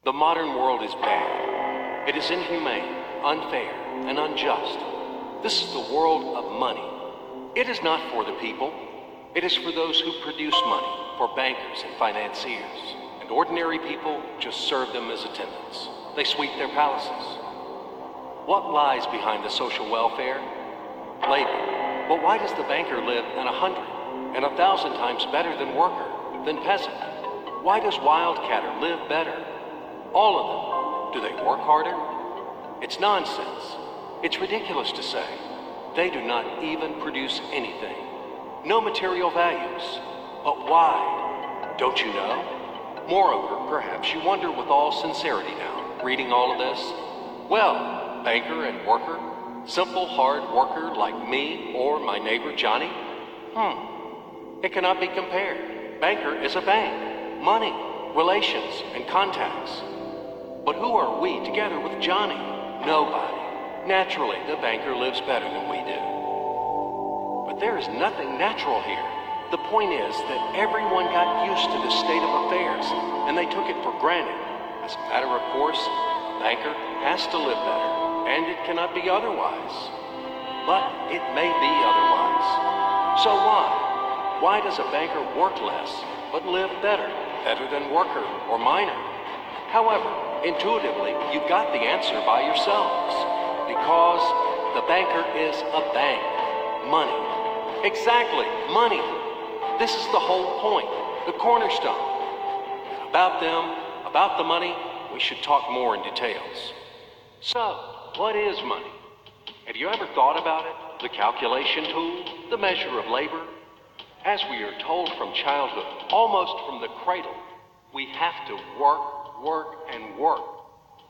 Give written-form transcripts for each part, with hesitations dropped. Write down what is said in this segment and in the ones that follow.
The modern world is bad. It is inhumane, unfair, and unjust. This is the world of money. It is not for the people. It is for those who produce money, for bankers and financiers. And ordinary people just serve them as attendants. They sweep their palaces. What lies behind the social welfare? Labor. But why does the banker live in 100 and 1,000 times better than worker, than peasant? Why does wildcatter live better? All of them. Do they work harder? It's nonsense. It's ridiculous to say. They do not even produce anything. No material values. But why? Don't you know? Moreover, perhaps you wonder with all sincerity now, reading all of this. Well, banker and worker, simple hard worker like me or my neighbor Johnny? It cannot be compared. Banker is a bank, money, relations, and contacts. But who are we together with Johnny? Nobody. Naturally, the banker lives better than we do. But there is nothing natural here. The point is that everyone got used to this state of affairs, and they took it for granted. As a matter of course, a banker has to live better, and it cannot be otherwise. But it may be otherwise. So why? Why does a banker work less, but live better than worker or miner? However, intuitively, you've got the answer by yourselves. Because the banker is a bank. Money. Exactly, money. This is the whole point, the cornerstone. About them, about the money, we should talk more in details. So, what is money? Have you ever thought about it? The calculation tool, the measure of labor? As we are told from childhood, almost from the cradle, we have to work, and work.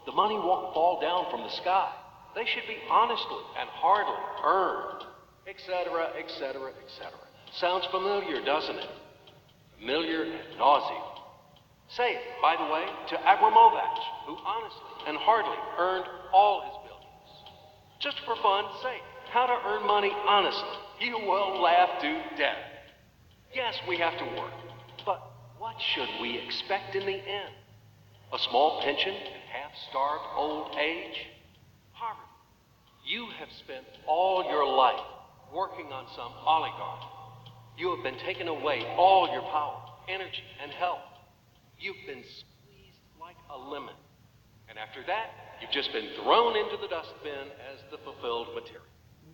The money won't fall down from the sky. They should be honestly and hardly earned, etc., etc., etc. Sounds familiar, doesn't it? Familiar and nauseating. Say it, by the way, to Abramovich, who honestly and hardly earned all his billions. Just for fun, say it. How to earn money honestly. You will laugh to death. Yes, we have to work, but what should we expect in the end? A small pension and half-starved old age? Poverty. You have spent all your life working on some oligarch. You have been taken away all your power, energy, and health. You've been squeezed like a lemon. And after that, you've just been thrown into the dustbin as the fulfilled material.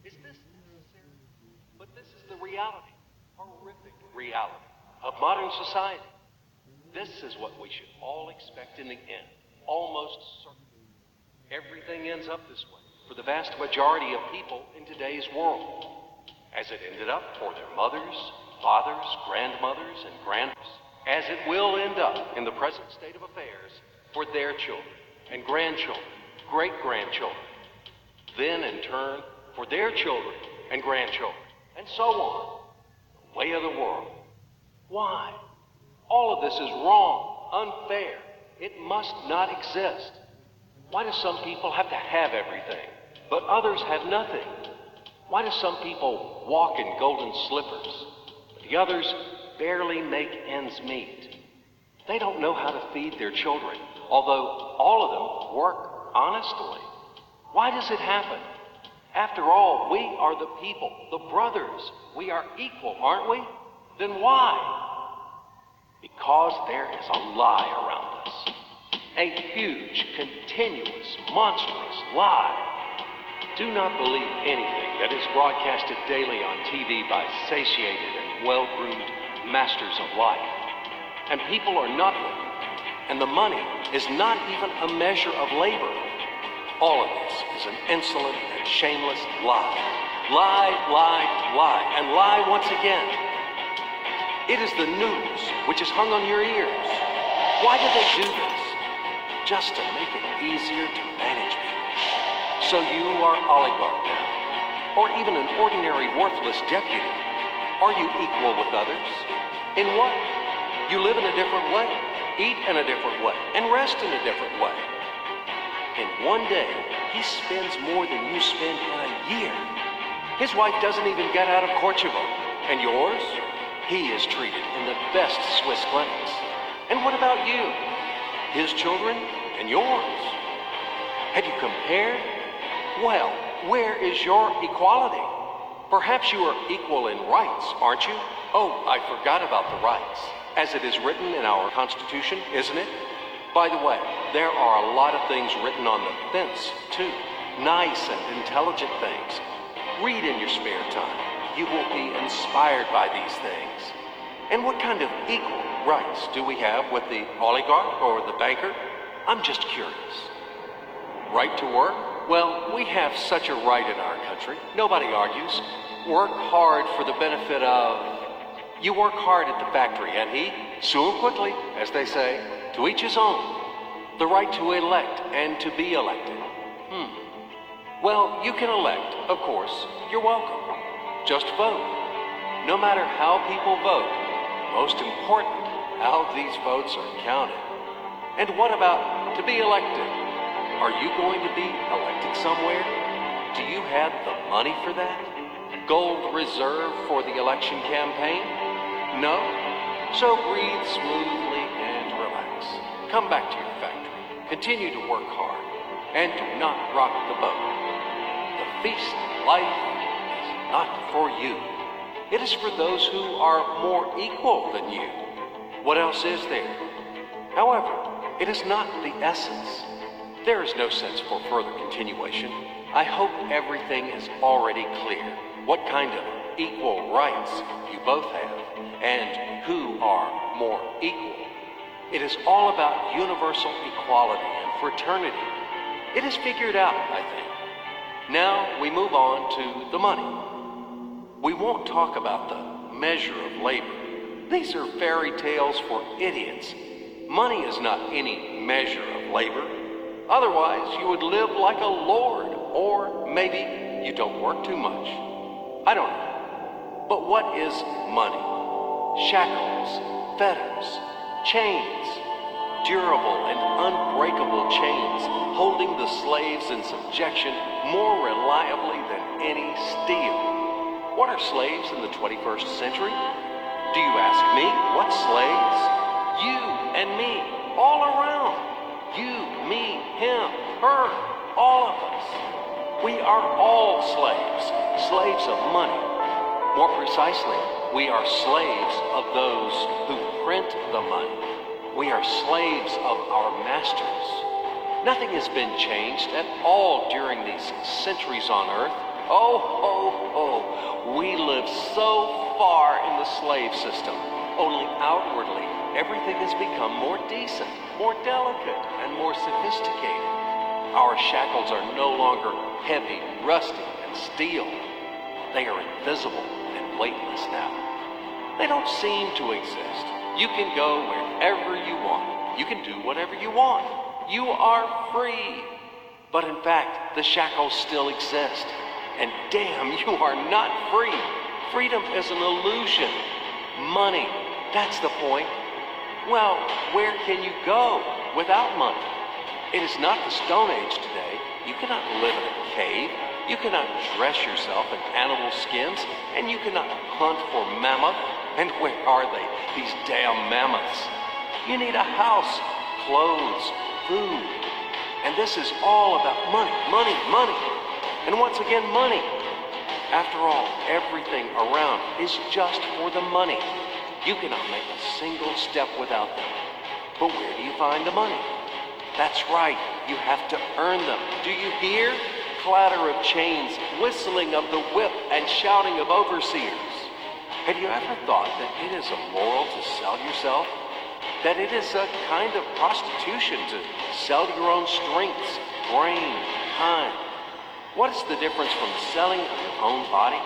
Is this necessary? But this is the reality, horrific reality of modern society. This is what we should all expect in the end, almost certainly. Everything ends up this way for the vast majority of people in today's world, as it ended up for their mothers, fathers, grandmothers, and grandfathers, as it will end up in the present state of affairs for their children and grandchildren, great-grandchildren, then in turn for their children and grandchildren, and so on. The way of the world. Why? All of this is wrong, unfair. It must not exist. Why do some people have to have everything, but others have nothing? Why do some people walk in golden slippers, but the others barely make ends meet? They don't know how to feed their children, although all of them work honestly. Why does it happen? After all, we are the people, the brothers. We are equal, aren't we? Then why? Because there is a lie around us. A huge, continuous, monstrous lie. Do not believe anything that is broadcasted daily on TV by satiated and well-groomed masters of life. And people are not working, and the money is not even a measure of labor. All of this is an insolent and shameless lie. Lie, lie, lie, and lie once again. It is the news which is hung on your ears. Why do they do this? Just to make it easier to manage people. So you are oligarch now, or even an ordinary worthless deputy. Are you equal with others? In what? You live in a different way, eat in a different way, and rest in a different way. In one day, he spends more than you spend in a year. His wife doesn't even get out of Kosovo. And yours? He is treated in the best Swiss clinics. And what about you? His children? and yours. Have you compared? Well, where is your equality? Perhaps you are equal in rights, aren't you? Oh, I forgot about the rights. As it is written in our Constitution, isn't it? By the way, there are a lot of things written on the fence, too. Nice and intelligent things. Read in your spare time. You will be inspired by these things. And what kind of equal rights do we have with the oligarch or the banker? I'm just curious. Right to work? Well, we have such a right in our country. Nobody argues. Work hard for the benefit of... You work hard at the factory, and he, soon quickly, as they say, to each his own. The right to elect and to be elected. Well, you can elect, of course. You're welcome. Just vote. No matter how people vote, most important, how these votes are counted. And what about to be elected? Are you going to be elected somewhere? Do you have the money for that? Gold reserve for the election campaign? No? So breathe smoothly and relax. Come back to your factory. Continue to work hard. And do not rock the boat. The feast of life is not for you. It is for those who are more equal than you. What else is there? However, it is not the essence. There is no sense for further continuation. I hope everything is already clear. What kind of equal rights you both have, and who are more equal. It is all about universal equality and fraternity. It is figured out, I think. Now we move on to the money. We won't talk about the measure of labor. These are fairy tales for idiots. Money is not any measure of labor. Otherwise, you would live like a lord, or maybe you don't work too much. I don't know. But what is money? Shackles, fetters, chains, durable and unbreakable chains holding the slaves in subjection more reliably than any steel. What are slaves in the 21st century? Do you ask me? What slaves? You and me, all around. You, me, him, her, all of us. We are all slaves, slaves of money. More precisely, we are slaves of those who print the money. We are slaves of our masters. Nothing has been changed at all during these centuries on earth. We live so far in the slave system. Only outwardly, everything has become more decent, more delicate, and more sophisticated. Our shackles are no longer heavy, rusty, and steel. They are invisible and weightless now. They don't seem to exist. You can go wherever you want. You can do whatever you want. You are free. But in fact, the shackles still exist. And damn, you are not free. Freedom is an illusion. Money, that's the point. Well, where can you go without money? It is not the Stone Age today. You cannot live in a cave. You cannot dress yourself in animal skins. And you cannot hunt for mammoth. And where are they, these damn mammoths? You need a house, clothes, food. And this is all about money, money, money. And once again, money. After all, everything around is just for the money. You cannot make a single step without them. But where do you find the money? That's right, you have to earn them. Do you hear? Clatter of chains, whistling of the whip, and shouting of overseers. Have you ever thought that it is immoral to sell yourself? That it is a kind of prostitution to sell your own strengths, brain, time? What is the difference from selling of your own body?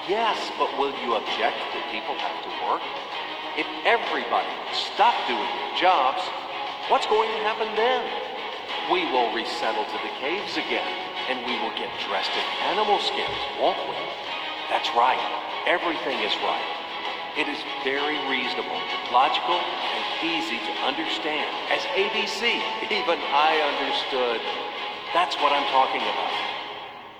Yes, but will you object that people have to work? If everybody stopped doing their jobs, what's going to happen then? We will resettle to the caves again, and we will get dressed in animal skins, won't we? That's right. Everything is right. It is very reasonable, logical, and easy to understand. As ABC, even I understood. That's what I'm talking about.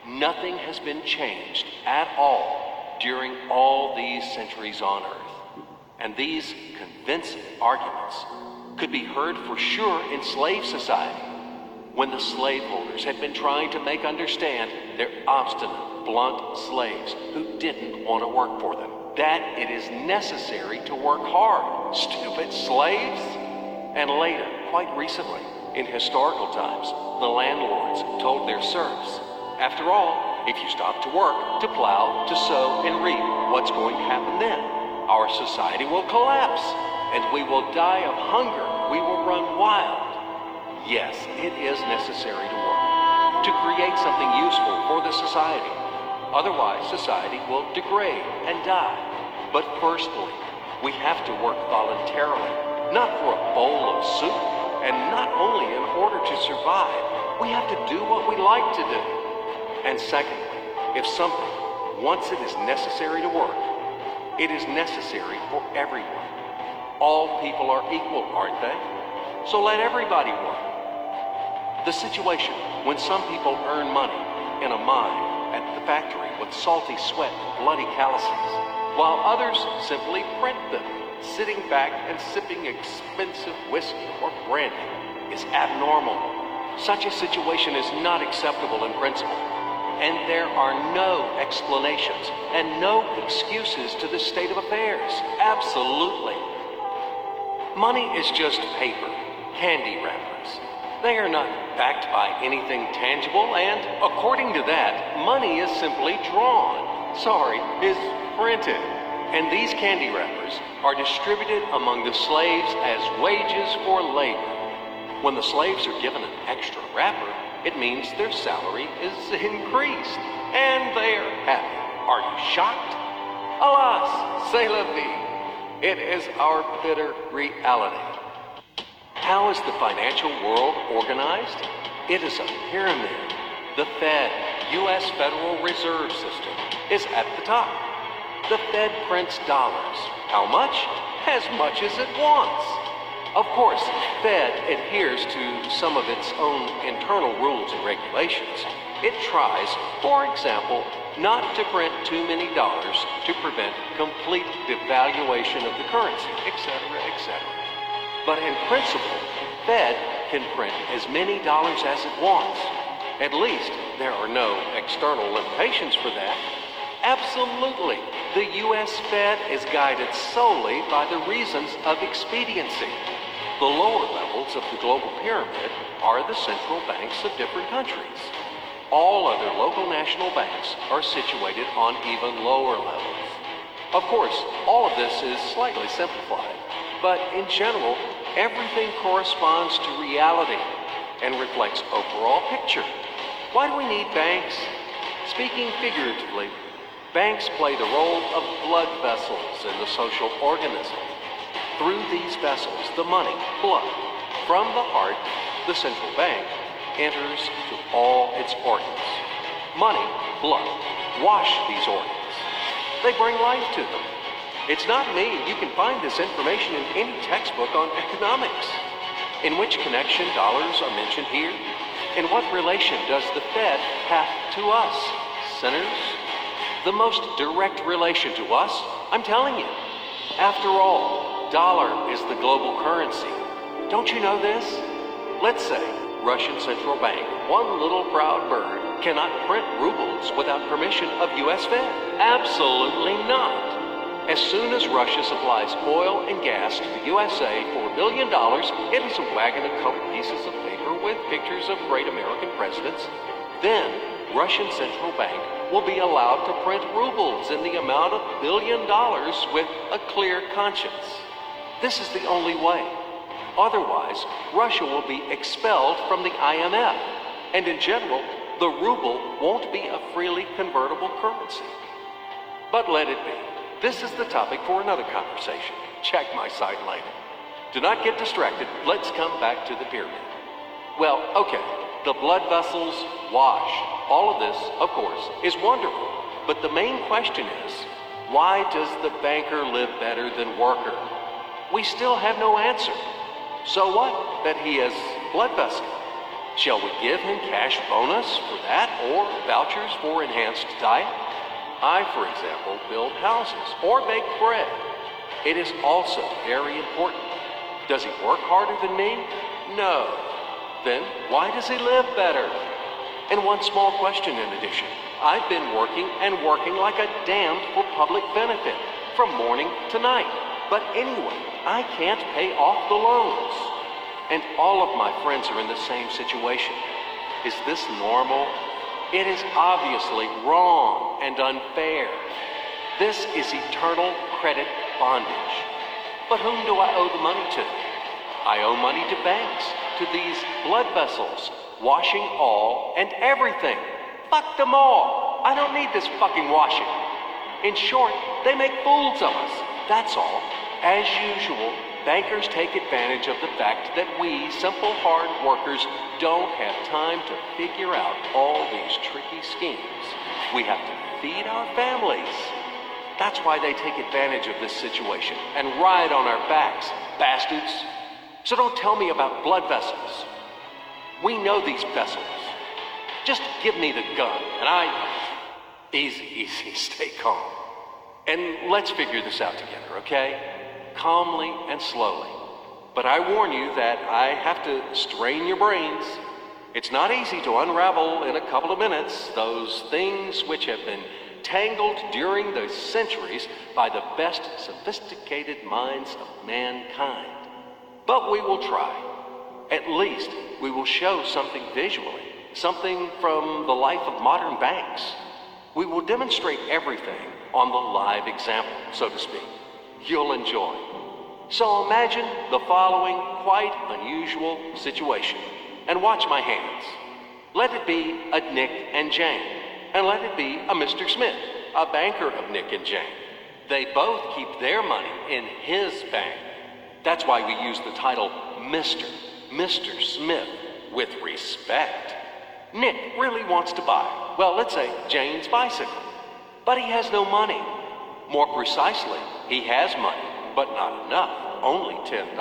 Nothing has been changed at all during all these centuries on Earth. And these convincing arguments could be heard for sure in slave society, when the slaveholders had been trying to make understand their obstinate, blunt slaves who didn't want to work for them that it is necessary to work hard. Stupid slaves! And later, quite recently, in historical times, the landlords told their serfs, after all, if you stop to work, to plow, to sow, and reap, what's going to happen then? Our society will collapse, and we will die of hunger. We will run wild. Yes, it is necessary to work, to create something useful for the society. Otherwise, society will degrade and die. But firstly, we have to work voluntarily, not for a bowl of soup, and not only in order to survive. We have to do what we like to do. And secondly, if something, once it is necessary to work, it is necessary for everyone. All people are equal, aren't they? So let everybody work. The situation when some people earn money in a mine, at the factory with salty sweat and bloody calluses, while others simply print them, sitting back and sipping expensive whiskey or brandy, is abnormal. Such a situation is not acceptable in principle, and there are no explanations and no excuses to this state of affairs. Absolutely. Money is just paper, candy wrappers. They are not backed by anything tangible, and according to that, money is simply is printed. And these candy wrappers are distributed among the slaves as wages for labor. When the slaves are given an extra wrapper, it means their salary is increased, and they are happy. Are you shocked? Alas, c'est la vie. It is our bitter reality. How is the financial world organized? It is a pyramid. The Fed, U.S. Federal Reserve System, is at the top. The Fed prints dollars. How much? As much as it wants. Of course, Fed adheres to some of its own internal rules and regulations. It tries, for example, not to print too many dollars to prevent complete devaluation of the currency, etc., etc. But in principle, Fed can print as many dollars as it wants. At least, there are no external limitations for that. Absolutely, the U.S. Fed is guided solely by the reasons of expediency. The lower levels of the global pyramid are the central banks of different countries. All other local national banks are situated on even lower levels. Of course, all of this is slightly simplified, but in general, everything corresponds to reality and reflects overall picture. Why do we need banks? Speaking figuratively, banks play the role of blood vessels in the social organism. Through these vessels, the money, blood, from the heart, the central bank, enters to all its organs. Money, blood, wash these organs. They bring life to them. It's not me. You can find this information in any textbook on economics. In which connection dollars are mentioned here? In what relation does the Fed have to us, sinners? The most direct relation to us, I'm telling you. After all, dollar is the global currency. Don't you know this? Let's say Russian Central Bank, one little proud bird, cannot print rubles without permission of U.S. Fed. Absolutely not. As soon as Russia supplies oil and gas to the USA for $1 billion, it is a wagon of colored pieces of paper with pictures of great American presidents. Then, Russian Central Bank will be allowed to print rubles in the amount of $1 billion with a clear conscience. This is the only way. Otherwise, Russia will be expelled from the IMF, and in general, the ruble won't be a freely convertible currency. But let it be. This is the topic for another conversation. Check my site later. Do not get distracted. Let's come back to the pyramid. Well, okay, the blood vessels wash. All of this, of course, is wonderful. But the main question is, why does the banker live better than worker? We still have no answer. So what that he has blood vessel? Shall we give him cash bonus for that or vouchers for enhanced diet? I, for example, build houses or bake bread. It is also very important. Does he work harder than me? No. Then why does he live better? And one small question in addition. I've been working and working like a damned for public benefit from morning to night. But anyway, I can't pay off the loans. And all of my friends are in the same situation. Is this normal? It is obviously wrong and unfair. This is eternal credit bondage. But whom do I owe the money to? I owe money to banks, to these blood vessels, washing all and everything. Fuck them all. I don't need this fucking washing. In short, they make fools of us. That's all. As usual, bankers take advantage of the fact that we, simple hard workers, don't have time to figure out all these tricky schemes. We have to feed our families. That's why they take advantage of this situation and ride on our backs, bastards. So don't tell me about blood vessels. We know these vessels. Just give me the gun, and Easy, stay calm. And let's figure this out together, okay? Calmly and slowly. But I warn you that I have to strain your brains. It's not easy to unravel in a couple of minutes those things which have been tangled during the centuries by the best sophisticated minds of mankind. But we will try. At least we will show something visually, something from the life of modern banks. We will demonstrate everything on the live example, so to speak. You'll enjoy. So imagine the following quite unusual situation, and watch my hands. Let it be a Nick and Jane, and let it be a Mr. Smith, a banker of Nick and Jane. They both keep their money in his bank. That's why we use the title Mr. Smith, with respect. Nick really wants to buy, well, let's say Jane's bicycle, but he has no money. More precisely, he has money, but not enough, only $10,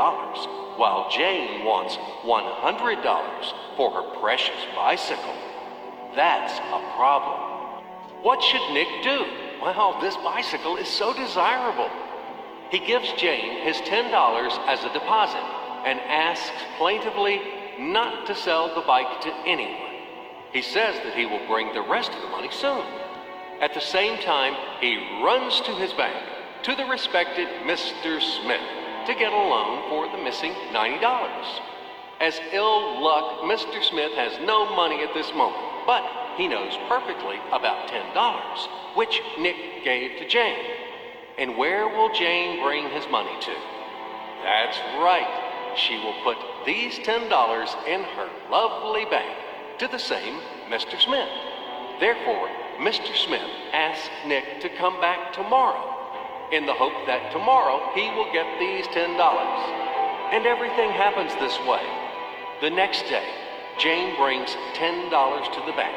while Jane wants $100 for her precious bicycle. That's a problem. What should Nick do? Well, this bicycle is so desirable. He gives Jane his $10 as a deposit and asks plaintively not to sell the bike to anyone. He says that he will bring the rest of the money soon. At the same time, he runs to his bank, to the respected Mr. Smith, to get a loan for the missing $90. As ill luck, Mr. Smith has no money at this moment, but he knows perfectly about $10, which Nick gave to Jane. And where will Jane bring his money to? That's right. She will put these $10 in her lovely bank to the same Mr. Smith. Therefore, Mr. Smith asks Nick to come back tomorrow in the hope that tomorrow he will get these $10. And everything happens this way. The next day, Jane brings $10 to the bank.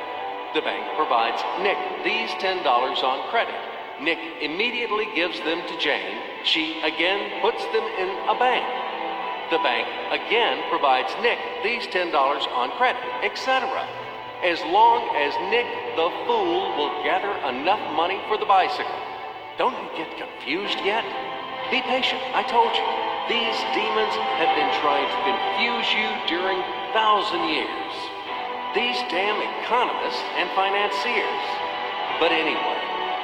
The bank provides Nick these $10 on credit. Nick immediately gives them to Jane. She again puts them in a bank. The bank again provides Nick these $10 on credit, etc. As long as Nick the fool will gather enough money for the bicycle. Don't you get confused yet? Be patient, I told you. These demons have been trying to confuse you during 1,000 years. These damn economists and financiers. But anyway,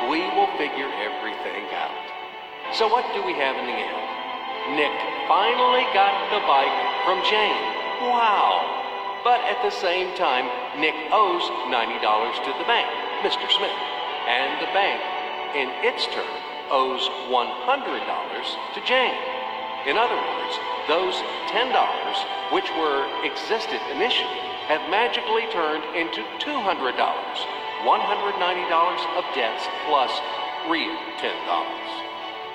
we will figure everything out. So what do we have in the end? Nick finally got the bike from Jane. Wow! But at the same time, Nick owes $90 to the bank, Mr. Smith. And the bank, in its turn, owes $100 to Jane. In other words, those $10, which were existed initially, have magically turned into $200, $190 of debts plus real $10.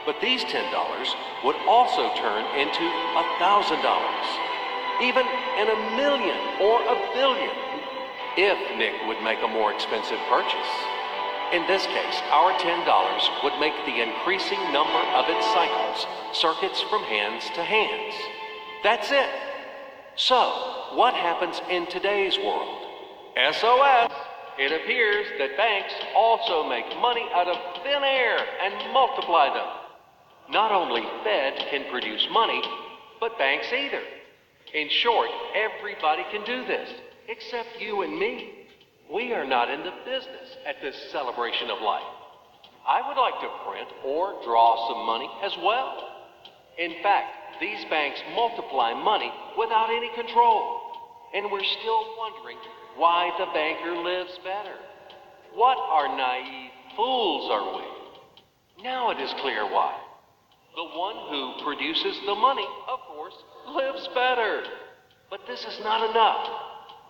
But these $10 would also turn into $1,000, even in $1 million or $1 billion, if Nick would make a more expensive purchase. In this case, our $10 would make the increasing number of its cycles, circuits from hands to hands. That's it. So, what happens in today's world? SOS! It appears that banks also make money out of thin air and multiply them. Not only Fed can produce money, but banks either. In short, everybody can do this, except you and me. We are not in the business at this celebration of life. I would like to print or draw some money as well. In fact, these banks multiply money without any control. And we're still wondering why the banker lives better. What are naive fools are we? Now it is clear why. The one who produces the money, of course, lives better. But this is not enough.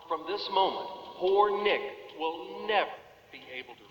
From this moment, poor Nick will never be able to